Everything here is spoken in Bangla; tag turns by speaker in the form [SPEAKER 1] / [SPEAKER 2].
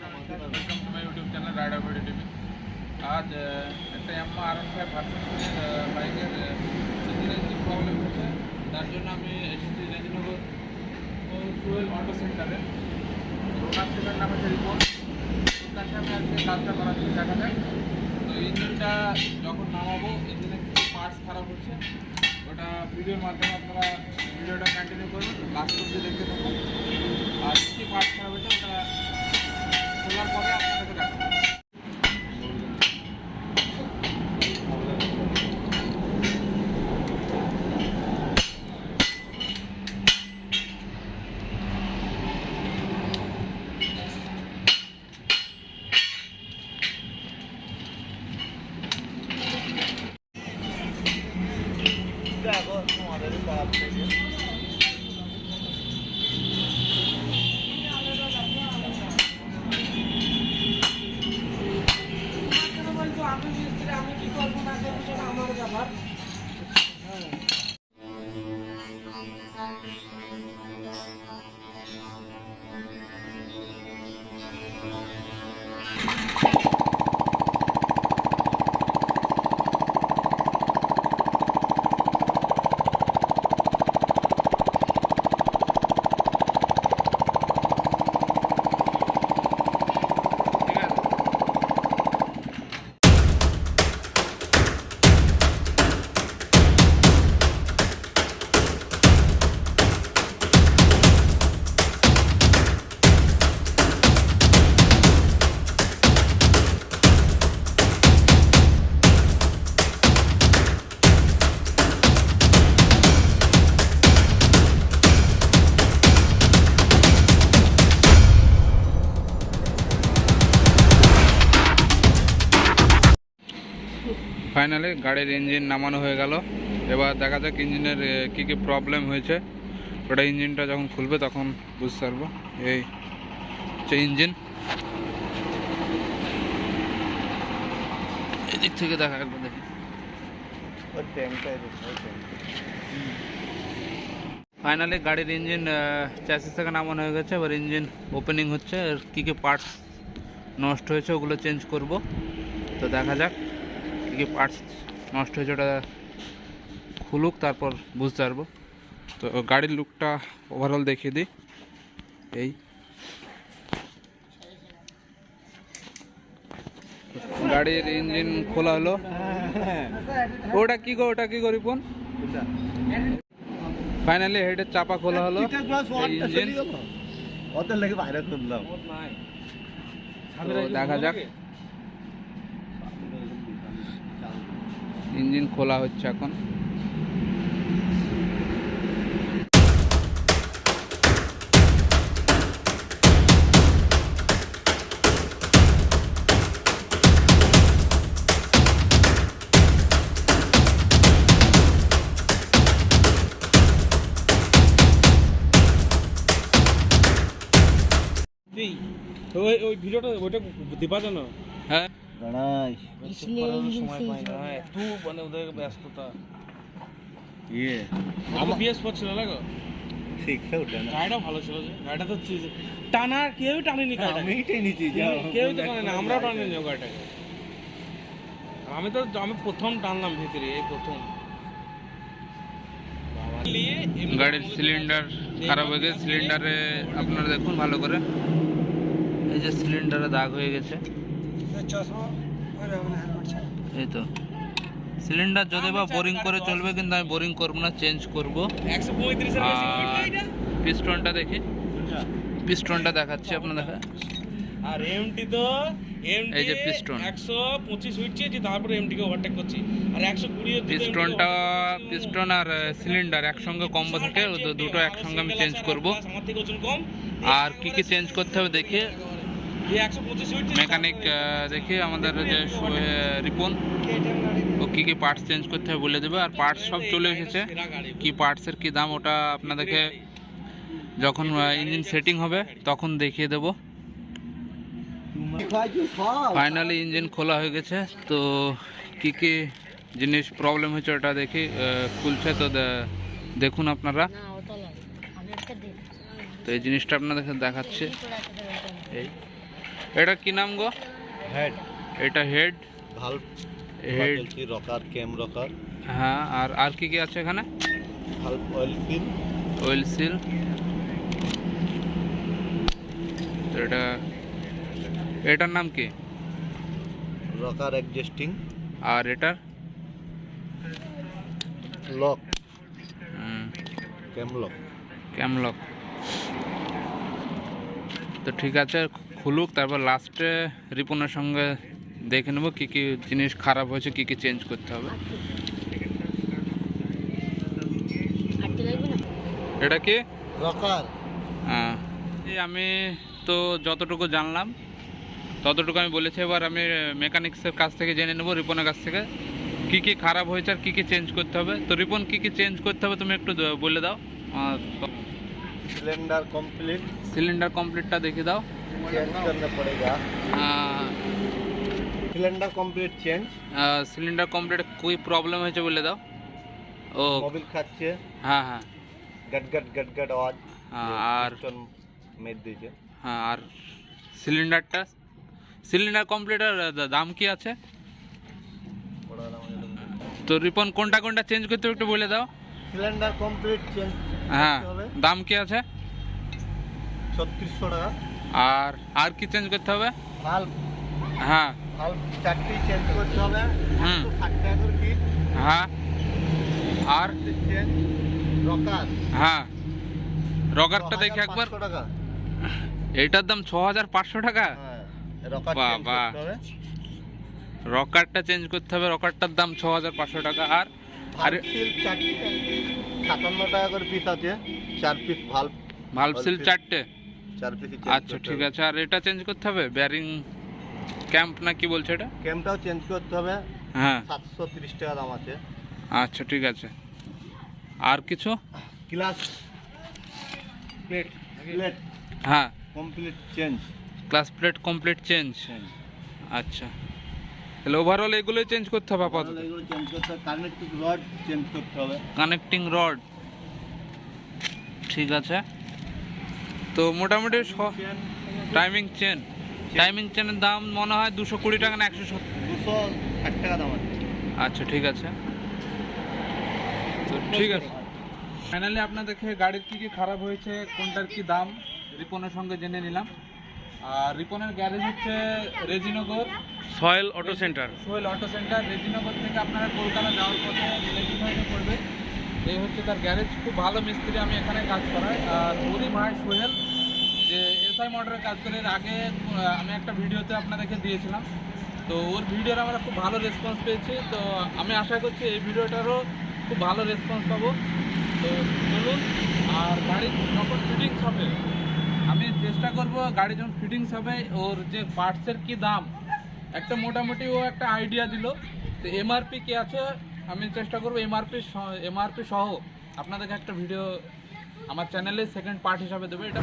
[SPEAKER 1] Welcome to my YouTube channel rider boy TV. आज एक R15 बाइकर इंजिन प्रॉब्लेम होছে তার জন্য আমি এসেছি রেজিনগর সোহেল অটো সেন্টারে। ওনার সেটার নাম হচ্ছে রিপোর্ট। ওর কাছে আমি আজকে কাজটা করাচ্ছি, দেখা যাক। তো ইঞ্জিনটা যখন নামাবো ইঞ্জিনের কিছু পার্টস খারাপ হচ্ছে, ওটা ভিডিওর মাধ্যমে আপনারা ভিডিওটা কন্টিনিউ করুন, লাস্ট অবধি দেখতে থাকুন। আর কী পার্টস খারাপ হচ্ছে ওটা খোলার পরে আপনাদেরকে দেখাবো। ফাইনালি গাড়ির ইঞ্জিন নামানো হয়ে গেল। এবার দেখা যাক ইঞ্জিনের কী কী প্রবলেম হয়েছে। ওটা ইঞ্জিনটা যখন খুলবে তখন বুঝতে পারবো। এই হচ্ছে ইঞ্জিন, এদিক থেকে দেখা একবার দেখি। ফাইনালি গাড়ির ইঞ্জিন চ্যাসিস থেকে নামানো হয়ে গেছে। এবার ইঞ্জিন ওপেনিং হচ্ছে, আর কী কী পার্টস নষ্ট হয়েছে ওগুলো চেঞ্জ করব। তো দেখা যাক কী পার্টস নষ্ট হয়েছে, ওটা খুলুক তারপর বুঝতে পারবো। তো গাড়ির লুকটা ওভারঅল দেখিয়ে দিই। এই গাড়ির ইঞ্জিন খোলা হলো। ওটা কি গো রিপন? ফাইনালি হেডের চাপা খোলা হলো। ইঞ্জিন দেখা যাক, ইঞ্জিন খোলা হচ্ছে এখন।
[SPEAKER 2] ওই ভিডিওটা ওইটা দিবা জানো?
[SPEAKER 1] হ্যাঁ
[SPEAKER 2] সময় পাই না, এত মানে ওদের ব্যস্ততা। আমার বিএস ছিল লাগো, গাড়িটা ভালো ছিল। যে গাড়িটা তো টানা কেউ টানেনি, কেউ তো টানে না, আমরাও টানি নি গাড়িটাকে। আমি প্রথম টানলাম ভিতরে, এই প্রথম।
[SPEAKER 1] গাড়ির সিলিন্ডার খারাপ হয়ে গেছে। সিলিন্ডারে আপনারা দেখুন ভালো করে, এই যে সিলিন্ডারে দাগ হয়ে গেছে। এই তো সিলিন্ডার যদি বা বোরিং করে চলবে, কিন্তু আমি বোরিং করবো না, চেঞ্জ করবো। পিস্টনটা দেখি, পিস্টনটা দেখাচ্ছি আপনাদের।
[SPEAKER 2] আর এমটি তো
[SPEAKER 1] এই যে পিস্টন
[SPEAKER 2] 125 উঠছে, যে তারপরে এমটি কে ওভারটেক করছি। আর 120
[SPEAKER 1] পিস্টন আর সিলিন্ডার একসঙ্গে কম্বো থাকে, দুটো একসঙ্গে আমি চেঞ্জ করব।
[SPEAKER 2] আমার থেকে ওজন কম।
[SPEAKER 1] আর কি কি চেঞ্জ করতে হবে দেখে মেকানিক দেখে আমাদের যে রিপন, ও কী কী পার্টস চেঞ্জ করতে হবে বলে দেবে। আর পার্টস সব চলে এসেছে, কি পার্টসের কি দাম ওটা আপনাদেরকে যখন ইঞ্জিন সেটিং হবে তখন দেখিয়ে দেবো। ফাইনালি ইঞ্জিন খোলা হয়ে গেছে। তো কি কি জিনিস প্রবলেম হয়েছে ওটা দেখি খুলছে, তো দেখুন আপনারা। তো এই জিনিসটা আপনাদের দেখাচ্ছে। এই এটা কি নাম গো?
[SPEAKER 3] হেড।
[SPEAKER 1] এটা head,
[SPEAKER 3] valve,
[SPEAKER 1] head,
[SPEAKER 3] rocker, cam rocker.
[SPEAKER 1] হ্যাঁ, আর কি কি আছে এখানে?
[SPEAKER 3] Valve, oil seal.
[SPEAKER 1] Oil seal. তো এটার নাম কি?
[SPEAKER 3] Rocker adjusting.
[SPEAKER 1] আর এটার
[SPEAKER 3] lock, cam lock.
[SPEAKER 1] Cam lock. তো ঠিক আছে, খুলুক, তারপর লাস্টে রিপনের সঙ্গে দেখে নেবো কী কী জিনিস খারাপ হয়েছে, কী কী চেঞ্জ করতে হবে। এটা কি?
[SPEAKER 3] রকার।
[SPEAKER 1] হ্যাঁ, আমি তো যতটুকু জানলাম ততটুকু আমি বলেছি। এবার আমি মেকানিক্সের কাছ থেকে জেনে নেবো, রিপনের কাছ থেকে কী কী খারাপ হয়েছে আর কী কী চেঞ্জ করতে হবে। তো রিপন, কী কী চেঞ্জ করতে হবে তুমি একটু বলে দাও।
[SPEAKER 3] Cylinder complete.
[SPEAKER 1] सिलेंडर कंप्लीटটা देखे दाओ।
[SPEAKER 3] चेंज करना पड़ेगा। Cylinder complete change.
[SPEAKER 1] Cylinder complete कोई प्रॉब्लम है जो बोले दाओ। ओ
[SPEAKER 3] मोबिल खाচ্ছে।
[SPEAKER 1] हाँ हाँ,
[SPEAKER 3] गट गट गट गट आवाज।
[SPEAKER 1] আর
[SPEAKER 3] মেদ দিয়েছে।
[SPEAKER 1] হ্যাঁ, আর সিলিন্ডারটা, সিলিন্ডার কমপ্লিটের দাম কি আছে? তো রিপন কোনটা কোনটা চেঞ্জ করতে একটু বলে দাও।
[SPEAKER 3] Cylinder complete change.
[SPEAKER 1] হ্যাঁ, দাম কি আছে?
[SPEAKER 3] 3600 টাকা।
[SPEAKER 1] আর কি চেঞ্জ করতে হবে?
[SPEAKER 3] ভালভ।
[SPEAKER 1] হ্যাঁ,
[SPEAKER 3] ভালভ চারটি চেঞ্জ করতে হবে। 60 টাকা করে কি?
[SPEAKER 1] হ্যাঁ, আর
[SPEAKER 3] চেঞ্জ। রকার।
[SPEAKER 1] হ্যাঁ, রকারটা দেখে একবার।
[SPEAKER 3] 500 টাকা।
[SPEAKER 1] এইটার দাম 6500 টাকা।
[SPEAKER 3] হ্যাঁ, রকার চেঞ্জ
[SPEAKER 1] বাবা,
[SPEAKER 3] করতে হবে।
[SPEAKER 1] রকারটা চেঞ্জ করতে হবে, রকারটার দাম 6500 টাকা। আর
[SPEAKER 3] ভালভ সিল চারটি 57 টাকা করে পিস আছে। 4 পিস ভালভ।
[SPEAKER 1] ভালভ সিল 4টে।
[SPEAKER 3] 4 পিস।
[SPEAKER 1] আচ্ছা ঠিক আছে। আর এটা চেঞ্জ করতে হবে, বেয়ারিং ক্যাম্প না কি বলছে এটা?
[SPEAKER 3] ক্যাম্পটাও চেঞ্জ করতে হবে।
[SPEAKER 1] হ্যাঁ,
[SPEAKER 3] 730 টাকা দাম আছে।
[SPEAKER 1] আচ্ছা ঠিক আছে। আর কিছু?
[SPEAKER 3] Class plate. প্লেট
[SPEAKER 1] হ্যাঁ,
[SPEAKER 3] complete change.
[SPEAKER 1] Class plate complete change. আচ্ছা, তাহলে ওভারঅল এগুলোই চেঞ্জ করতে হবে আপাতত।
[SPEAKER 3] এগুলো চেঞ্জ করতে হবে। কানেক্টিং রড চেঞ্জ করতে হবে।
[SPEAKER 1] কানেক্টিং রড, ঠিক আছে। তো মোটামুটি টাইমিং চেন, টাইমিং চেনের দাম মনে হয় 220 টাকা না 170?
[SPEAKER 3] 260 টাকা দাম আছে।
[SPEAKER 1] আচ্ছা ঠিক আছে। তো ঠিক আছে, ফাইনালি আপনাদেরকে গাড়ির কী কী খারাপ হয়েছে, কোনটার কি দাম রিপনের সঙ্গে জেনে নিলাম। আর রিপনের গ্যারেজ হচ্ছে Rejinagar,
[SPEAKER 2] Sohel auto centre.
[SPEAKER 1] Sohel auto centre. Rejinagar থেকে আপনারা কলকাতা যাওয়ার পথে লেফট পড়বে, এই হচ্ছে তার গ্যারেজ। খুব ভালো মিস্ত্রি, আমি এখানে কাজ করাই। আর ওরই ভাই সোহেল, যে এসআই মোটরের কাজ করে। এর আগে আমি একটা ভিডিওতে আপনাদেরকে দিয়েছিলাম, তো ওর ভিডিওর আমরা খুব ভালো রেসপন্স পেয়েছি। তো আমি আশা করছি এই ভিডিওটারও খুব ভালো রেসপন্স পাবো। তো চলুন, আর গাড়ি যখন ফিটিংস হবে আমি চেষ্টা করব, গাড়ি যখন ফিটিংস হবে ওর যে পার্টসের কি দাম একটা মোটামুটি ও একটা আইডিয়া দিল। তো এমআরপি কি আছে আমি চেষ্টা করবো এমআরপি সহ আপনাদেরকে একটা ভিডিও আমার চ্যানেলে সেকেন্ড পার্ট হিসাবে দেবো। এটা